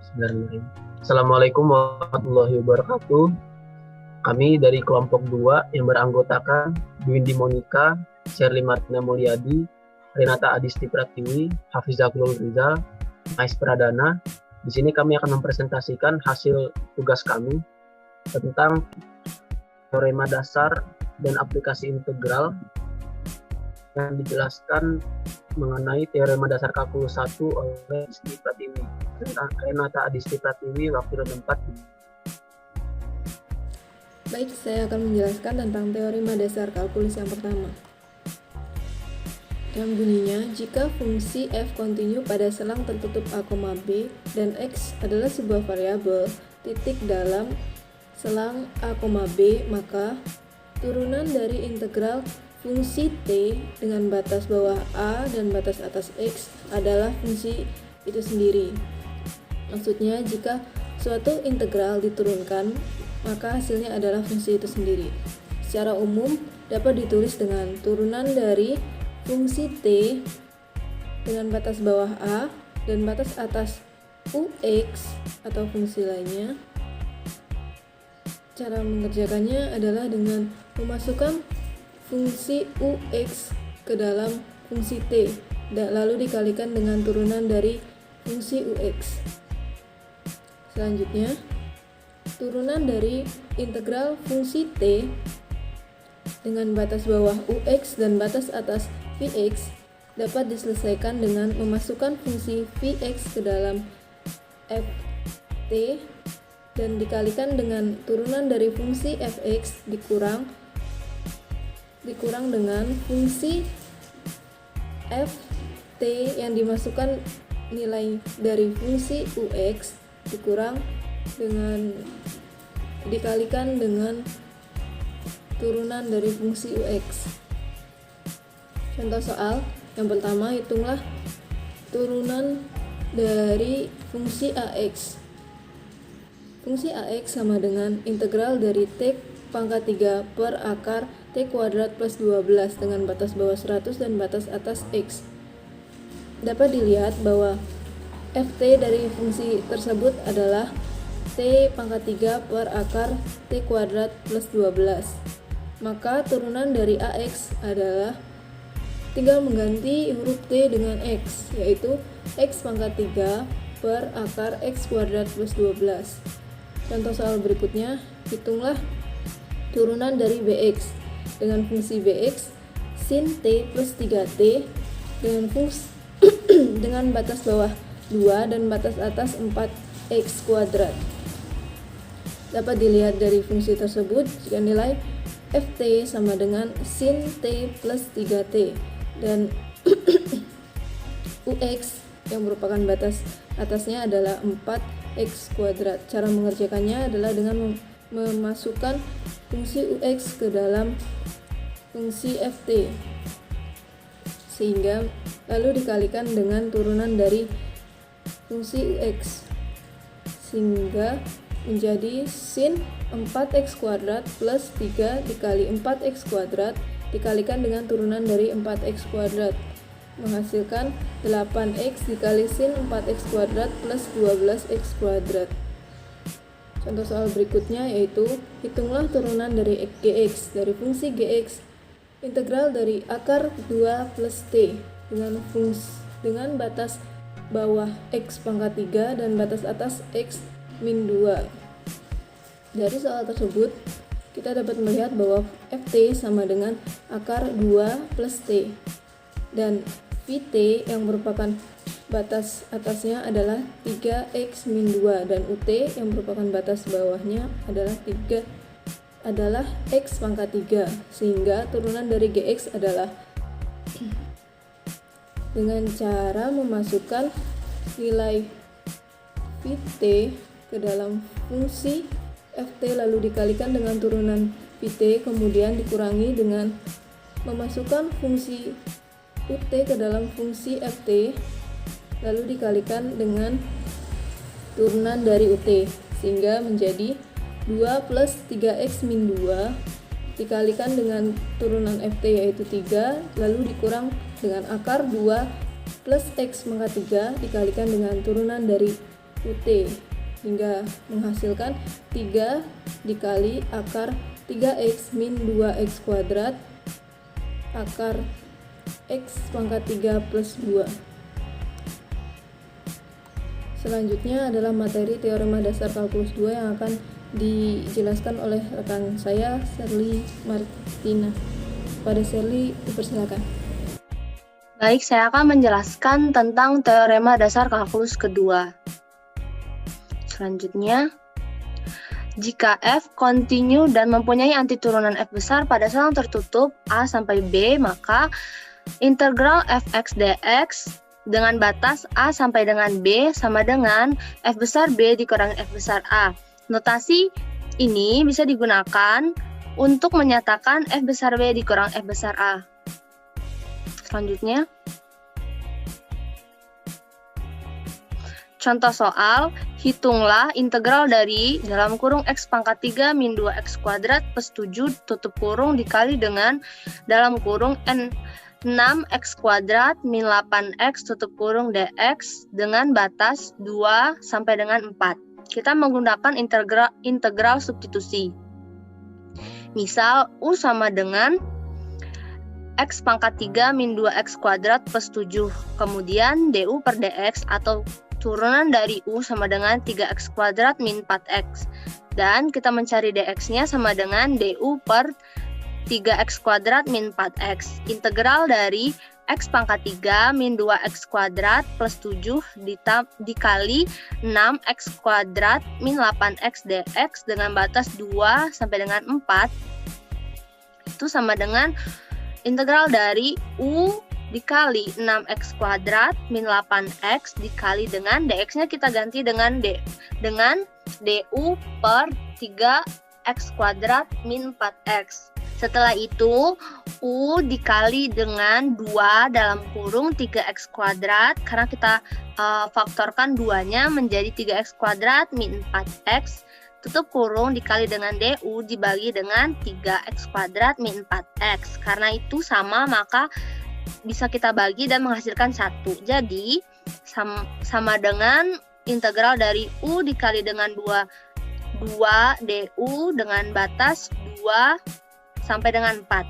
Bismillahirrahmanirrahim. Assalamualaikum warahmatullahi wabarakatuh. Kami dari kelompok 2 yang beranggotakan Dwindi Monika, Sherly Martina Mulyadi, Renata Adisti Pratiwi, Hafizah Gulul Rizal, Mais Pradana. Di sini kami akan mempresentasikan hasil tugas kami tentang teorema dasar dan aplikasi integral yang dijelaskan mengenai teorema dasar kalkulus 1 oleh Adisti Pratiwi. Renata Adisti Pratiwi, waktu dan tempat. Baik, saya akan menjelaskan tentang teorema dasar kalkulus yang pertama. Yang bunyinya, jika fungsi f kontinu pada selang tertutup a, b dan x adalah sebuah variabel titik dalam selang a, b, maka turunan dari integral fungsi t dengan batas bawah a dan batas atas x adalah fungsi itu sendiri. Maksudnya, jika suatu integral diturunkan, maka hasilnya adalah fungsi itu sendiri. Secara umum dapat ditulis dengan turunan dari fungsi t dengan batas bawah a dan batas atas ux atau fungsi lainnya. Cara mengerjakannya adalah dengan memasukkan fungsi ux ke dalam fungsi t dan lalu dikalikan dengan turunan dari fungsi ux. Selanjutnya, turunan dari integral fungsi t dengan batas bawah ux dan batas atas vx dapat diselesaikan dengan memasukkan fungsi vx ke dalam ft dan dikalikan dengan turunan dari fungsi fx dikurang dengan fungsi ft yang dimasukkan nilai dari fungsi ux dikalikan dengan turunan dari fungsi ux. Contoh soal yang pertama, hitunglah turunan dari fungsi ax. Fungsi ax sama dengan integral dari t pangkat 3 per akar t kuadrat plus 12 dengan batas bawah 100 dan batas atas x. Dapat dilihat bahwa ft dari fungsi tersebut adalah t pangkat 3 per akar t kuadrat plus 12. Maka turunan dari ax adalah tinggal mengganti huruf t dengan x, yaitu x pangkat 3 per akar x kuadrat plus 12. Contoh soal berikutnya, hitunglah turunan dari bx dengan fungsi bx sin t plus 3t dengan batas bawah 2 dan batas atas 4x kuadrat. Dapat dilihat dari fungsi tersebut jika nilai ft sama dengan sin t plus 3t dan ux yang merupakan batas atasnya adalah 4x kuadrat. Cara mengerjakannya adalah dengan memasukkan fungsi ux ke dalam fungsi ft sehingga lalu dikalikan dengan turunan dari fungsi ux sehingga menjadi sin 4x kuadrat plus 3 dikali 4x kuadrat dikalikan dengan turunan dari 4x kuadrat menghasilkan 8x dikali sin 4x kuadrat plus 12x kuadrat. Contoh soal berikutnya yaitu hitunglah turunan dari gx dari fungsi gx integral dari akar 2 plus t dengan batas bawah x pangkat 3 dan batas atas x min 2. Dari soal tersebut kita dapat melihat bahwa ft sama dengan akar 2 plus t dan vt yang merupakan batas atasnya adalah 3x min 2 dan ut yang merupakan batas bawahnya adalah x pangkat 3 sehingga turunan dari gx adalah dengan cara memasukkan nilai vt ke dalam fungsi ft lalu dikalikan dengan turunan vt kemudian dikurangi dengan memasukkan fungsi ut ke dalam fungsi ft lalu dikalikan dengan turunan dari ut sehingga menjadi 2 plus 3x min 2 dikalikan dengan turunan ft yaitu 3 lalu dikurang dengan akar 2 plus x pangkat 3 dikalikan dengan turunan dari UT hingga menghasilkan 3 dikali akar 3x min 2x kuadrat akar x pangkat 3 plus 2. Selanjutnya adalah materi teorema dasar kalkulus 2 yang akan dijelaskan oleh rekan saya, Sherly Martina. Pada Sherly, dipersilakan. Baik, saya akan menjelaskan tentang teorema dasar kalkulus kedua. Selanjutnya, jika f kontinu dan mempunyai antiturunan f besar pada sel yang tertutup A sampai B, maka integral fx dx dengan batas A sampai dengan B sama dengan f besar B dikurangi f besar A. Notasi ini bisa digunakan untuk menyatakan f besar B dikurang f besar A. Selanjutnya, contoh soal, hitunglah integral dari dalam kurung x pangkat 3 min 2x kuadrat plus 7 tutup kurung dikali dengan dalam kurung n 6x kuadrat min 8x tutup kurung dx dengan batas 2 sampai dengan 4. Kita menggunakan integral substitusi. Misal, U sama dengan x pangkat 3 min 2x kuadrat plus 7. Kemudian du per dx atau turunan dari U sama dengan 3x kuadrat min 4x. Dan kita mencari dx-nya sama dengan du per 3x kuadrat min 4x. Integral dari x pangkat 3 min 2x kuadrat plus 7 dikali 6x kuadrat min 8x dx dengan batas 2 sampai dengan 4. Itu sama dengan integral dari U dikali 6x kuadrat min 8x dikali dengan dx-nya kita ganti dengan du per 3x kuadrat min 4x. Setelah itu, U dikali dengan 2 dalam kurung 3x kuadrat, karena kita faktorkan 2-nya menjadi 3x kuadrat min 4x, tutup kurung dikali dengan du dibagi dengan 3x kuadrat min 4x. Karena itu sama, maka bisa kita bagi dan menghasilkan 1. Jadi, sama dengan integral dari U dikali dengan 2 du dengan batas 2 sampai dengan 4.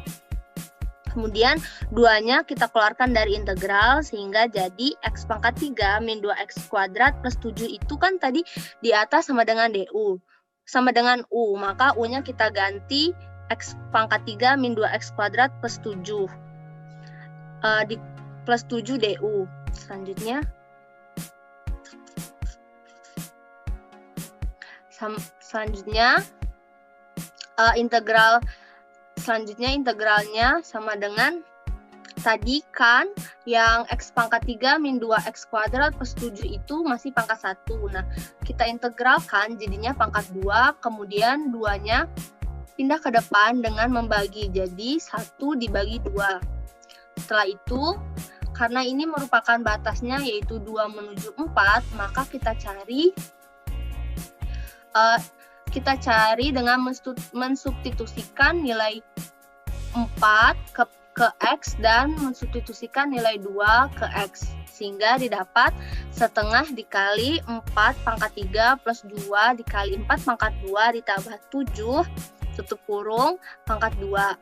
Kemudian 2-nya kita keluarkan dari integral sehingga jadi x pangkat 3 min 2x kuadrat plus 7 itu kan tadi di atas sama dengan du. Sama dengan U, maka U-nya kita ganti x pangkat 3 min 2x kuadrat plus 7. Di plus 7 du. Selanjutnya integralnya sama dengan tadi kan yang x pangkat 3 min 2x kuadrat plus 7 itu masih pangkat 1. Nah, kita integralkan jadinya pangkat 2, kemudian 2-nya pindah ke depan dengan membagi, jadi 1 dibagi 2. Setelah itu, karena ini merupakan batasnya yaitu 2 menuju 4, maka kita cari dengan mensubstitusikan nilai 4 ke x dan mensubstitusikan nilai 2 ke x. Sehingga didapat setengah dikali 4 pangkat 3 plus 2 dikali 4 pangkat 2 ditambah 7 tutup kurung pangkat 2.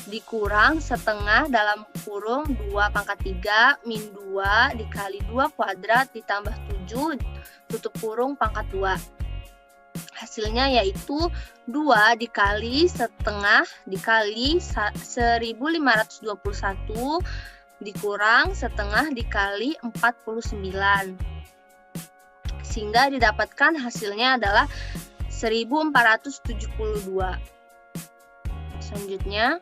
Dikurang setengah dalam kurung 2 pangkat 3 min 2 dikali 2 kuadrat ditambah 7 tutup kurung pangkat 2. Hasilnya yaitu 2 dikali setengah dikali 1521 dikurang setengah dikali 49. Sehingga didapatkan hasilnya adalah 1472. Selanjutnya,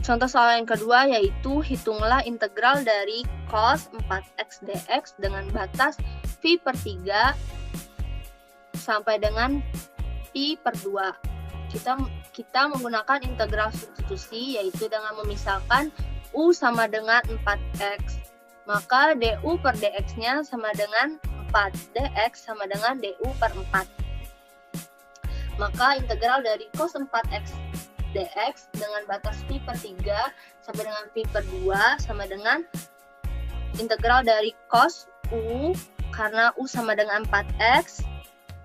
contoh soal yang kedua yaitu hitunglah integral dari cos 4x dx dengan batas pi per 3 sampai dengan pi per 2. Kita menggunakan integral substitusi yaitu dengan memisahkan u sama dengan 4x. Maka du per dx-nya sama dengan 4, dx sama dengan du per 4. Maka integral dari cos 4x dx dengan batas pi per 3 sampai dengan pi per 2 sama dengan integral dari cos U, karena U sama dengan 4x,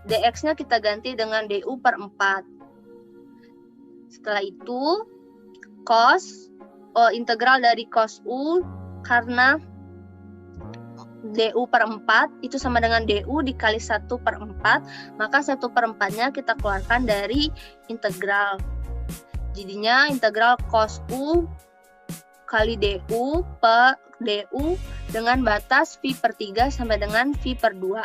dx-nya kita ganti dengan du per 4. Setelah itu, integral dari cos U, karena du per 4 itu sama dengan du dikali 1 per 4, maka 1 per 4-nya kita keluarkan dari integral. Jadinya integral cos U kali du per du dengan batas V per 3 sampai dengan V per 2.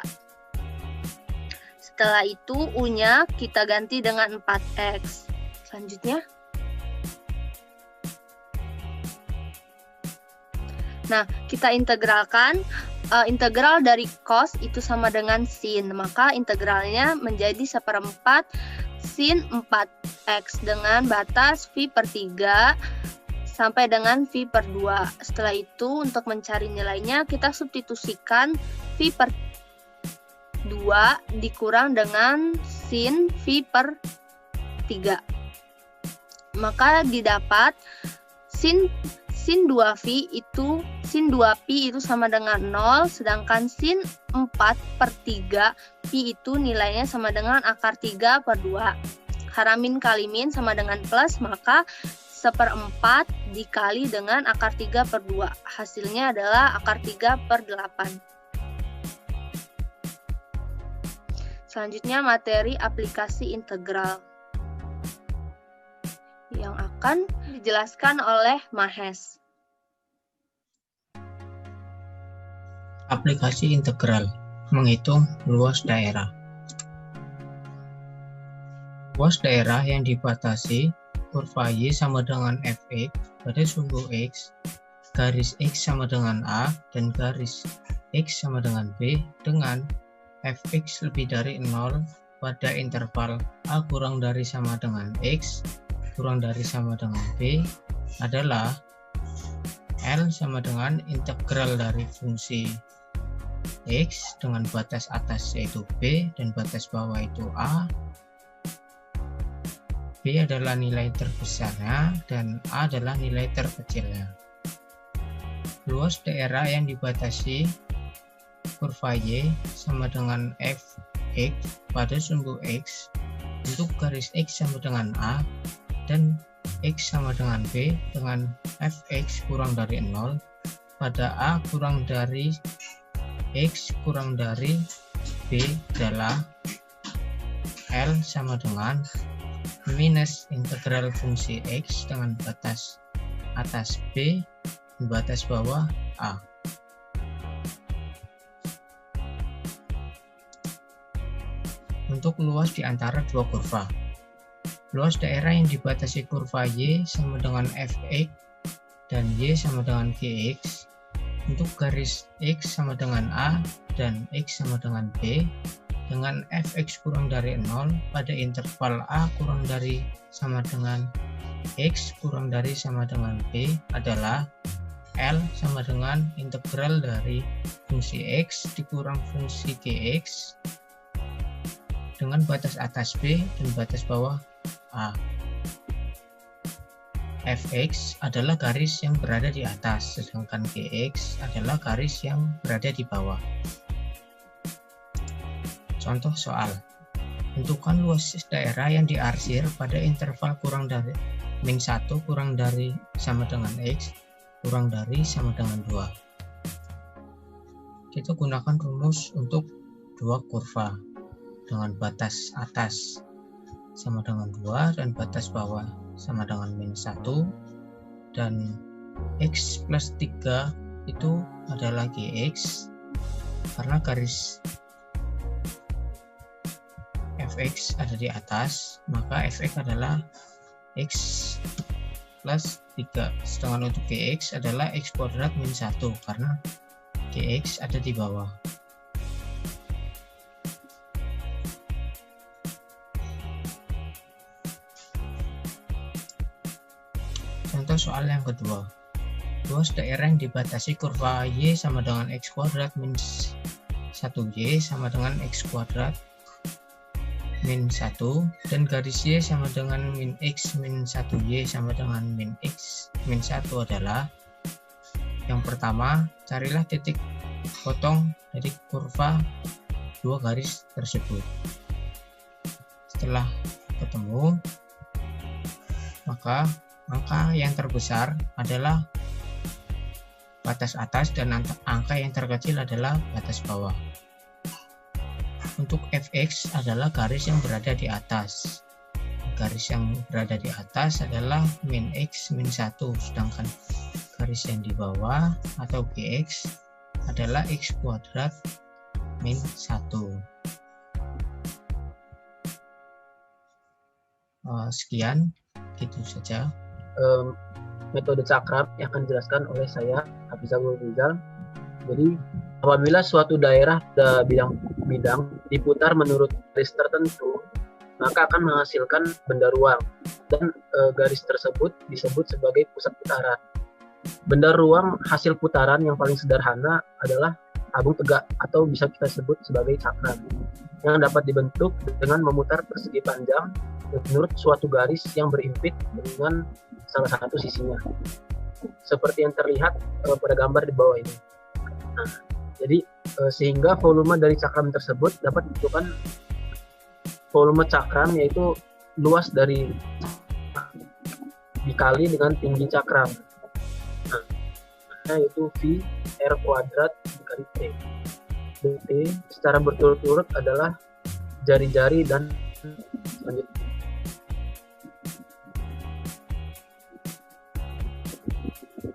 Setelah itu U-nya kita ganti dengan 4x. Selanjutnya. Nah, kita integralkan. Integral dari cos itu sama dengan sin, maka integralnya menjadi 1/4 sin 4x dengan batas V per 3 sampai dengan V per 2. Setelah itu untuk mencari nilainya kita substitusikan V per 2 dikurang dengan sin V per 3. Maka didapat sin 2pi itu sama dengan 0, sedangkan sin 4/3 pi itu nilainya sama dengan akar 3 per 2. Karena min kali min sama dengan plus, maka 1/4 dikali dengan akar 3 per 2. Hasilnya adalah akar 3 per 8. Selanjutnya materi aplikasi integral yang akan dijelaskan oleh Mahes. Aplikasi integral, menghitung luas daerah. Luas daerah yang dibatasi kurva Y sama dengan Fx pada sumbu X, garis X sama dengan A, dan garis X sama dengan B dengan Fx lebih dari 0 pada interval A kurang dari sama dengan X kurang dari sama dengan B adalah L sama dengan integral dari fungsi X dengan batas atas yaitu B dan batas bawah itu A. B adalah nilai terbesarnya dan A adalah nilai terkecilnya. Luas daerah yang dibatasi kurva Y sama dengan Fx pada sumbu X untuk garis X sama dengan A dan X sama dengan B dengan Fx kurang dari 0 pada A kurang dari X kurang dari B adalah L sama dengan minus integral fungsi X dengan batas atas B dan batas bawah A. Untuk luas di antara dua kurva. Luas daerah yang dibatasi kurva Y sama dengan Fx dan Y sama dengan Gx untuk garis X sama dengan A dan X sama dengan B dengan Fx kurang dari 0 pada interval A kurang dari sama dengan X kurang dari sama dengan B adalah L sama dengan integral dari fungsi X dikurang fungsi Gx dengan batas atas B dan batas bawah A. Fx adalah garis yang berada di atas, sedangkan Gx adalah garis yang berada di bawah. Contoh soal. Tentukan luas daerah yang diarsir pada interval kurang dari min 1 kurang dari sama dengan X kurang dari sama dengan 2. Kita gunakan rumus untuk dua kurva dengan batas atas sama dengan 2 dan batas bawah sama dengan min 1 dan X plus 3 itu adalah Gx karena garis Fx ada di atas, maka Fx adalah X plus 3, sedangkan untuk Gx adalah X kuadrat min 1 karena Gx ada di bawah. Contoh soal yang kedua. Luas daerah yang dibatasi kurva Y sama dengan X kuadrat min 1Y sama dengan X kuadrat min 1 dan garis Y sama dengan min X min 1Y sama dengan min X min 1 adalah Yang pertama, carilah titik potong dari kurva dua garis tersebut. Setelah ketemu, maka angka yang terbesar adalah batas atas dan angka yang terkecil adalah batas bawah. Untuk fx adalah garis yang berada di atas. Garis yang berada di atas adalah min x min 1, sedangkan garis yang di bawah atau gx adalah x kuadrat min 1. Sekian, gitu saja. Metode cakram yang akan dijelaskan oleh saya, Hafizahul Rizal. Jadi, apabila suatu daerah bidang diputar menurut garis tertentu, maka akan menghasilkan benda ruang, dan garis tersebut disebut sebagai pusat putaran. Benda ruang hasil putaran yang paling sederhana adalah tabung tegak atau bisa kita sebut sebagai cakram, yang dapat dibentuk dengan memutar persegi panjang menurut suatu garis yang berimpit dengan salah satu sisinya, seperti yang terlihat pada gambar di bawah ini. Nah, jadi sehingga volume dari cakram tersebut dapat ditentukan volume cakram, yaitu luas dari dikali dengan tinggi cakram, nah, yaitu V R kuadrat dikali T. T secara berturut-turut adalah jari-jari dan selanjutnya.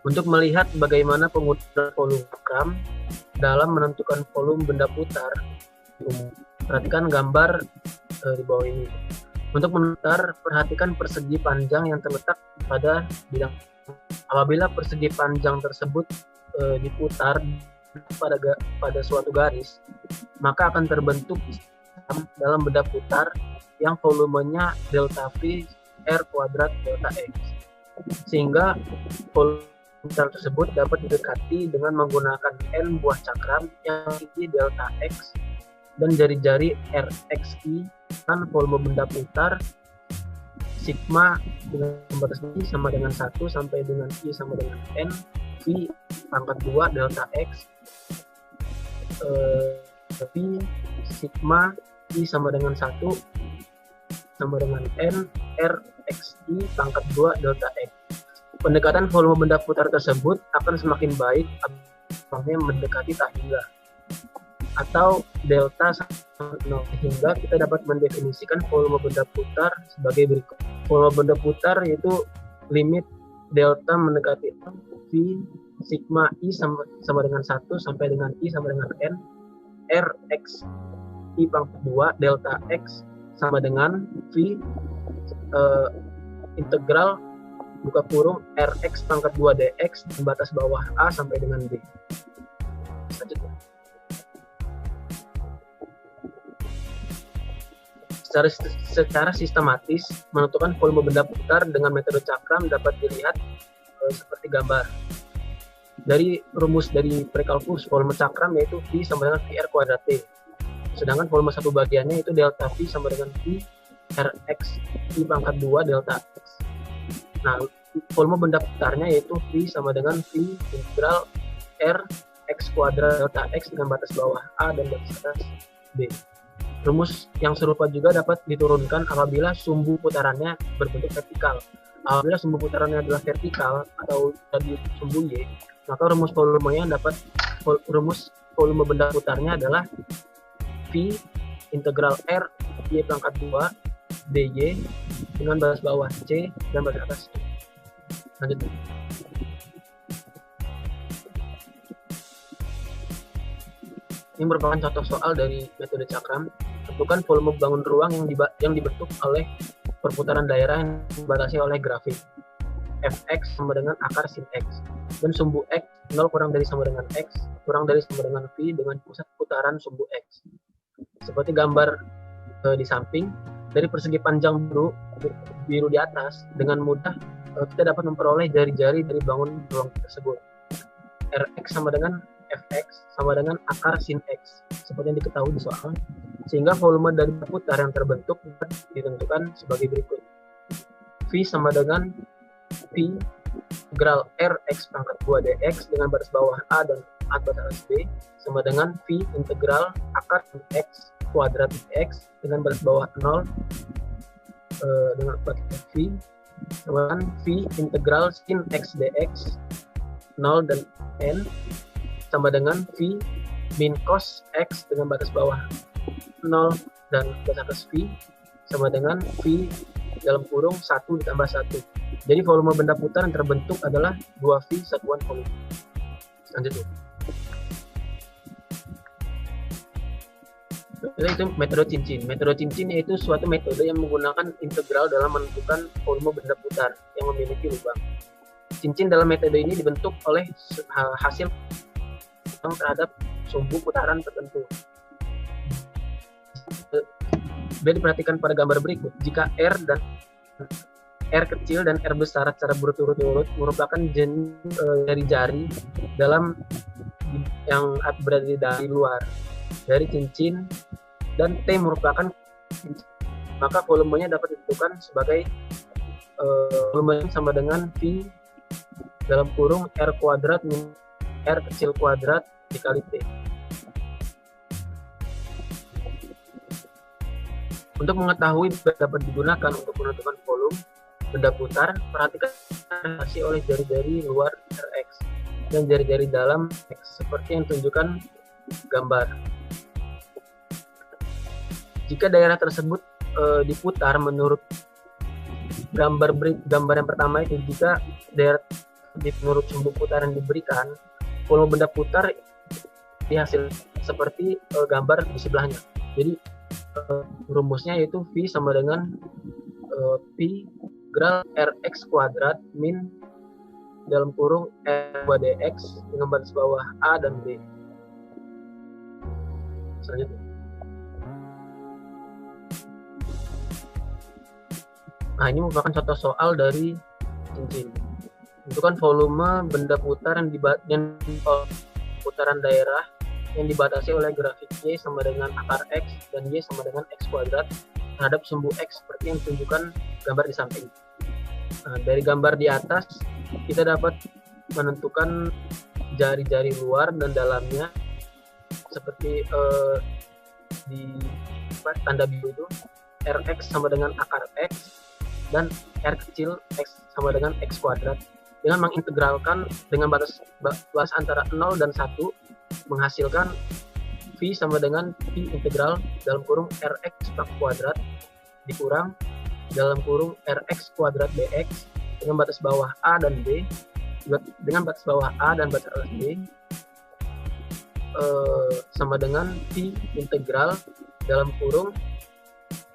Untuk melihat bagaimana penggunaan volume cakram dalam menentukan volume benda putar, perhatikan gambar di bawah ini. Untuk memutar, perhatikan persegi panjang yang terletak pada bidang. Apabila persegi panjang tersebut diputar pada suatu garis, maka akan terbentuk dalam benda putar yang volumenya delta V R kuadrat delta X, sehingga volume putar tersebut dapat didekati dengan menggunakan N buah cakram yang tinggi delta X dan jari-jari RXI, kan volume benda putar sigma dengan batas I sama dengan 1 sampai dengan I sama dengan N, V pangkat 2 delta X, V sigma I sama dengan 1 sama dengan N, RXI pangkat 2 delta X. Pendekatan volume benda putar tersebut akan semakin baik apabila mendekati tak hingga atau delta sama 0, sehingga kita dapat mendefinisikan volume benda putar sebagai berikut. Volume benda putar yaitu limit delta mendekati V sigma I sama dengan 1 sampai dengan I sama dengan N, R X I pangkat 2 delta X sama dengan V integral buka kurung Rx pangkat 2 dx di batas bawah A sampai dengan B. Selanjutnya, secara sistematis menentukan volume benda putar dengan metode cakram dapat dilihat seperti gambar. Dari rumus dari prekalkulus volume cakram yaitu V sama dengan VR kuadrat T, sedangkan volume satu bagiannya itu delta V sama dengan V Rx I pangkat 2 delta X. Nah, volume benda putarnya yaitu V sama dengan V integral R X kuadrat delta X dengan batas bawah A dan batas atas B. Rumus yang serupa juga dapat diturunkan apabila sumbu putarannya berbentuk vertikal. Apabila sumbu putarannya adalah vertikal atau jadi sumbu Y, maka rumus volume benda putarnya adalah V integral R Y pangkat 2 dy dengan batas bawah C dan batas atas C. Lanjut. Ini merupakan contoh soal dari metode cakram. Tentukan volume bangun ruang yang dibentuk oleh perputaran daerah yang dibatasi oleh grafik Fx sama dengan akar sin X, dan sumbu X 0 kurang dari sama dengan X kurang dari sama dengan V dengan pusat putaran sumbu X. Seperti gambar di samping, dari persegi panjang biru di atas, dengan mudah kita dapat memperoleh jari-jari dari bangun ruang tersebut. Rx sama dengan Fx sama dengan akar sin X, seperti yang diketahui di soal, sehingga volume dari putar yang terbentuk dapat ditentukan sebagai berikut. V sama dengan V integral R X pangkat 2 dx dengan batas bawah A dan A batas B sama dengan V integral akar X kuadrat dx dengan batas bawah 0 dengan batas V sama dengan V integral sin X dx 0 dan N sama dengan V min cos X dengan batas bawah 0 dan batas V sama dengan V dalam kurung 1 ditambah 1. Jadi volume benda putar yang terbentuk adalah 2V satuan volume. Selanjutnya. Itu metode cincin. Metode cincin yaitu suatu metode yang menggunakan integral dalam menentukan volume benda putar yang memiliki lubang. Cincin dalam metode ini dibentuk oleh hasil terhadap sumbu putaran tertentu. Biar diperhatikan pada gambar berikut, jika R kecil dan R besar secara berturut-turut merupakan jari-jari dalam yang berada di dari luar dari cincin dan T merupakan cincin, maka volumenya dapat ditentukan sebagai volume sama dengan V dalam kurung R kuadrat min R kecil kuadrat dikali T. Untuk mengetahui dapat digunakan untuk menentukan volume benda putar, perhatikan relasi oleh jari-jari luar Rx dan jari-jari dalam X seperti yang ditunjukkan gambar. Jika daerah tersebut diputar menurut gambar yang pertama itu, jika daerah menurut sumbu putaran diberikan, volume benda putar dihasil seperti gambar di sebelahnya. Jadi rumusnya yaitu V sama dengan P integral Rx kuadrat min dalam kurung R2 dx dengan batas bawah A dan B. Selanjutnya. Nah, ini merupakan contoh soal dari cincin. Tentukan volume benda putar yang putaran daerah yang dibatasi oleh grafik Y sama dengan akar X dan Y sama dengan X kuadrat terhadap sumbu X seperti yang ditunjukkan gambar di samping. Nah, dari gambar di atas kita dapat menentukan jari-jari luar dan dalamnya seperti di tanda biru itu Rx sama dengan akar X dan R kecil X sama dengan X kuadrat dengan mengintegralkan dengan batas antara 0 dan 1 menghasilkan V sama dengan V integral dalam kurung Rx kuadrat dikurang dalam kurung Rx kuadrat dx dengan batas bawah A dan B dengan batas bawah A dan batas B sama dengan V integral dalam kurung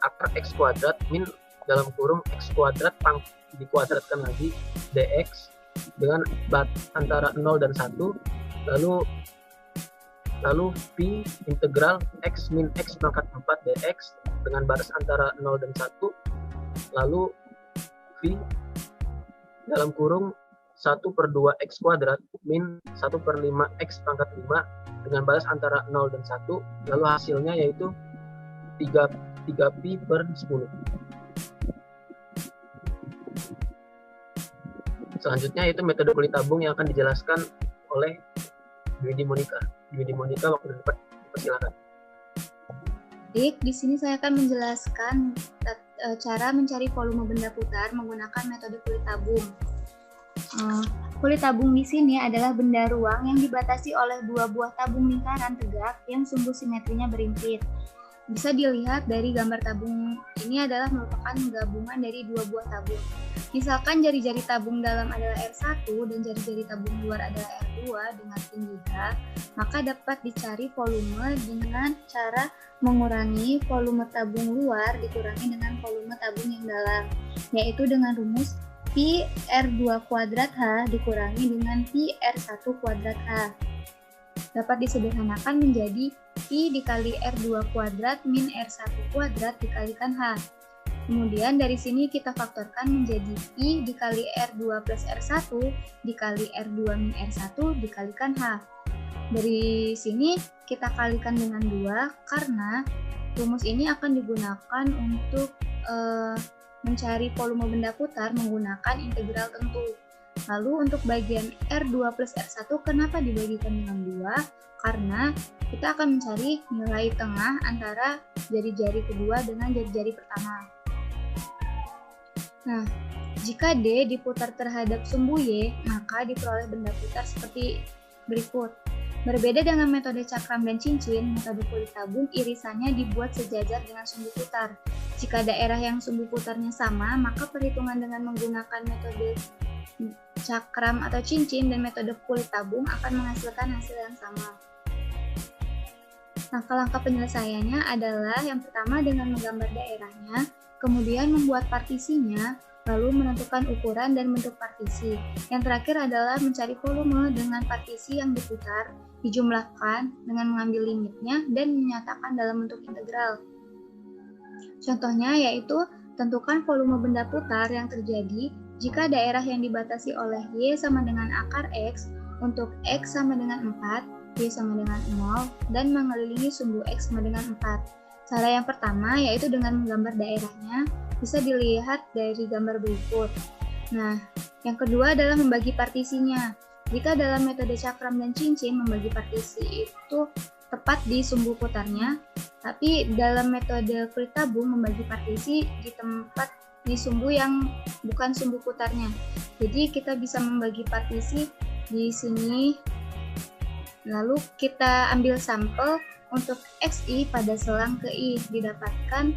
akar X kuadrat min dalam kurung X kuadrat dikuadratkan lagi dx dengan antara 0 dan 1 lalu V integral X min X pangkat 4 dx dengan batas antara 0 dan 1 lalu V dalam kurung 1/2 X kuadrat min 1/5 X pangkat 5 dengan batas antara 0 dan 1 lalu hasilnya yaitu 3pi per 10. Selanjutnya yaitu metode kulit tabung yang akan dijelaskan oleh Dwindi Monika. Dwindi Monika, waktu dapat persilakan. Baik, di sini saya akan menjelaskan cara mencari volume benda putar menggunakan metode kulit tabung. Kulit tabung di sini adalah benda ruang yang dibatasi oleh dua buah tabung lingkaran tegak yang sumbu simetrinya berimpit. Bisa dilihat dari gambar tabung ini adalah merupakan gabungan dari dua buah tabung. Misalkan jari-jari tabung dalam adalah R1 dan jari-jari tabung luar adalah R2 dengan tinggi H, maka dapat dicari volume dengan cara mengurangi volume tabung luar dikurangi dengan volume tabung yang dalam, yaitu dengan rumus Pi R2 kuadrat H dikurangi dengan Pi R1 kuadrat H. Dapat disederhanakan menjadi Pi dikali R2 kuadrat min R1 kuadrat dikalikan H. Kemudian dari sini kita faktorkan menjadi Pi dikali R2 plus R1 dikali R2 min R1 dikalikan H. Dari sini kita kalikan dengan 2 karena rumus ini akan digunakan untuk mencari volume benda putar menggunakan integral tentu. Lalu untuk bagian R2 plus R1 kenapa dibagikan dengan 2? Karena kita akan mencari nilai tengah antara jari-jari kedua dengan jari-jari pertama. Nah, jika D diputar terhadap sumbu Y, maka diperoleh benda putar seperti berikut. Berbeda dengan metode cakram dan cincin, metode kulit tabung irisannya dibuat sejajar dengan sumbu putar. Jika daerah yang sumbu putarnya sama, maka perhitungan dengan menggunakan metode cakram atau cincin dan metode kulit tabung akan menghasilkan hasil yang sama. Langkah-langkah penyelesaiannya adalah yang pertama dengan menggambar daerahnya, kemudian membuat partisinya, lalu menentukan ukuran dan bentuk partisi. Yang terakhir adalah mencari volume dengan partisi yang diputar, dijumlahkan dengan mengambil limitnya, dan menyatakan dalam bentuk integral. Contohnya yaitu tentukan volume benda putar yang terjadi jika daerah yang dibatasi oleh Y sama dengan akar X untuk X sama dengan 4, Y sama dengan 0, dan mengelilingi sumbu X sama dengan 4. Cara yang pertama yaitu dengan menggambar daerahnya, bisa dilihat dari gambar berikut. Nah, yang kedua adalah membagi partisinya. Jika dalam metode cakram dan cincin membagi partisi itu tepat di sumbu putarnya, tapi dalam metode kulit tabung membagi partisi di tempat di sumbu yang bukan sumbu putarnya. Jadi kita bisa membagi partisi di sini. Lalu kita ambil sampel untuk XI pada selang ke I, didapatkan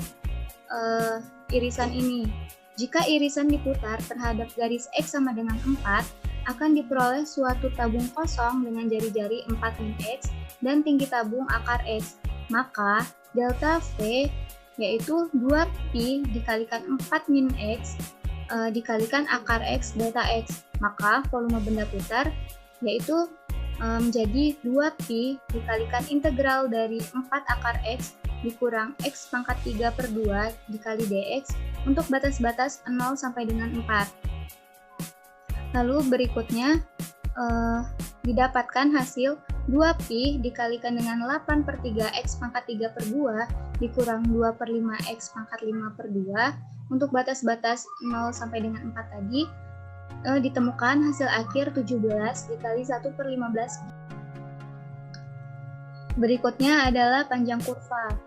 irisan ini. Jika irisan diputar terhadap garis X sama dengan 4, akan diperoleh suatu tabung kosong dengan jari-jari 4 min X dan tinggi tabung akar X. Maka delta V yaitu 2pi dikalikan 4 min X dikalikan akar X delta X. Maka volume benda putar yaitu menjadi 2pi dikalikan integral dari 4 akar X dikurang X pangkat 3 per 2 dikali dx untuk batas-batas 0 sampai dengan 4. Lalu berikutnya didapatkan hasil 2pi dikalikan dengan 8 per 3 X pangkat 3 per 2 dikurang 2 per 5 X pangkat 5 per 2 untuk batas-batas 0 sampai dengan 4 tadi ditemukan hasil akhir 17 dikali 1 per 15. Berikutnya adalah panjang kurva.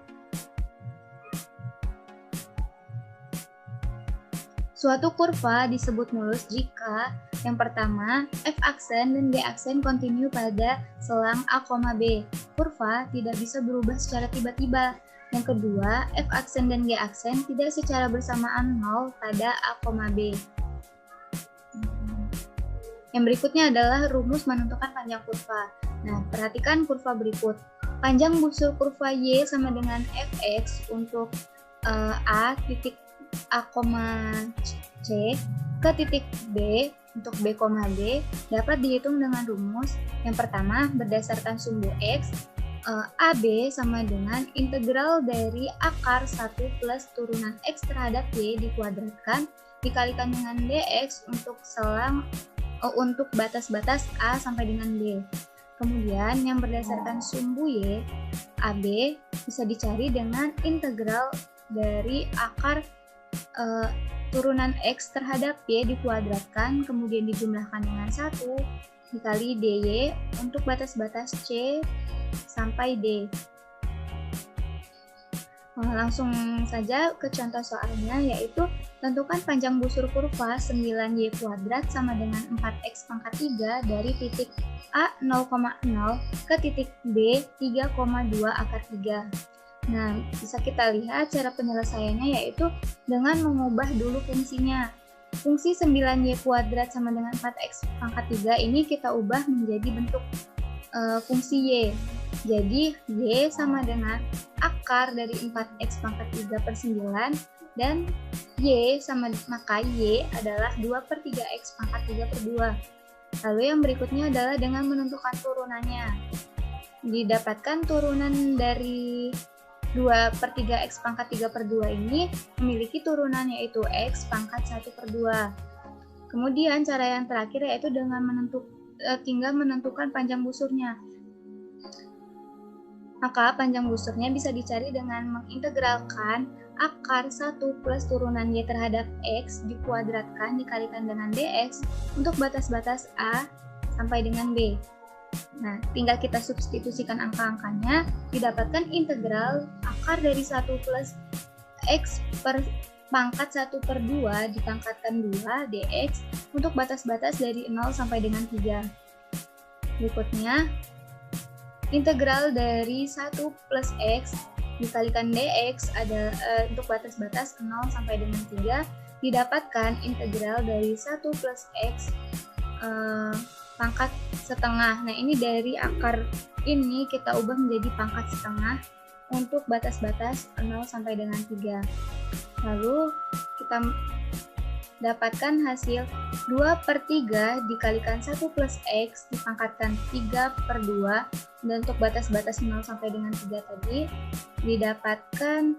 Suatu kurva disebut mulus jika yang pertama, F aksen dan G aksen kontinu pada selang A, B. Kurva tidak bisa berubah secara tiba-tiba. Yang kedua, F aksen dan G aksen tidak secara bersamaan 0 pada A, B. Yang berikutnya adalah rumus menentukan panjang kurva. Nah, perhatikan kurva berikut. Panjang busur kurva Y sama dengan Fx untuk A titik A, C ke titik B untuk B, D dapat dihitung dengan rumus. Yang pertama, berdasarkan sumbu X, AB sama dengan integral dari akar 1 plus turunan X terhadap Y dikuadratkan dikalikan dengan dx untuk selang untuk batas-batas A sampai dengan B. Kemudian yang berdasarkan sumbu Y, AB bisa dicari dengan integral dari akar turunan X terhadap Y dikuadratkan kemudian dijumlahkan dengan 1 dikali DY untuk batas-batas C sampai D. Langsung saja ke contoh soalnya, yaitu tentukan panjang busur kurva 9Y kuadrat sama dengan 4X pangkat 3 dari titik A 0,0 ke titik B 3,2 akar 3. Nah, bisa kita lihat cara penyelesaiannya yaitu dengan mengubah dulu fungsinya. Fungsi 9Y kuadrat sama dengan 4X pangkat 3 ini kita ubah menjadi bentuk fungsi Y. Jadi, Y sama dengan akar dari 4X pangkat 3 per 9 dan Y sama maka Y adalah 2 per 3X pangkat 3 per 2. Lalu yang berikutnya adalah dengan menentukan turunannya. Didapatkan turunan dari 2 per 3X pangkat 3 per 2 ini memiliki turunan yaitu X pangkat 1 per 2. Kemudian cara yang terakhir yaitu dengan tinggal menentukan panjang busurnya. Maka panjang busurnya bisa dicari dengan mengintegralkan akar 1 plus turunan Y terhadap X dikuadratkan dikalikan dengan DX untuk batas-batas A sampai dengan B. Nah, tinggal kita substitusikan angka-angkanya, didapatkan integral akar dari 1 plus X per pangkat 1 per 2 dipangkatkan 2 dx untuk batas-batas dari 0 sampai dengan 3. Berikutnya, integral dari 1 plus X dikalikan dx ada untuk batas-batas 0 sampai dengan 3 didapatkan integral dari 1 plus X pangkat setengah. Nah, ini dari akar ini kita ubah menjadi pangkat setengah untuk batas-batas 0 sampai dengan 3. Lalu kita dapatkan hasil 2/3 dikalikan 1 plus X dipangkatkan 3/2 dan untuk batas-batas 0 sampai dengan 3 tadi didapatkan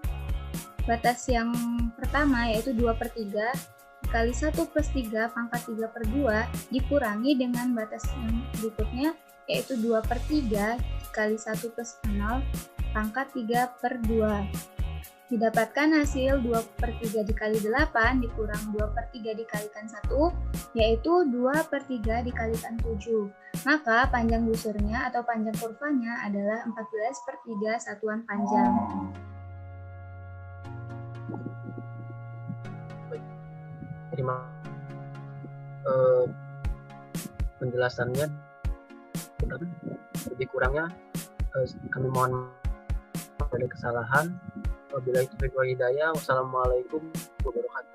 batas yang pertama yaitu 2/3 dikali 1 plus 3 pangkat 3/2 dikurangi dengan batas yang berikutnya yaitu 2/3 dikali 1 plus 0 pangkat 3/2. Didapatkan hasil 2/3 dikali 8 dikurang 2/3 dikalikan 1 yaitu 2/3 dikalikan 7. Maka panjang busurnya atau panjang kurvanya adalah 14/3 satuan panjang. Terima penjelasannya. Lebih kurangnya kami mohon ada kesalahan. Wabillahi taufiq wal hidayah. Wassalamualaikum warahmatullahi wabarakatuh.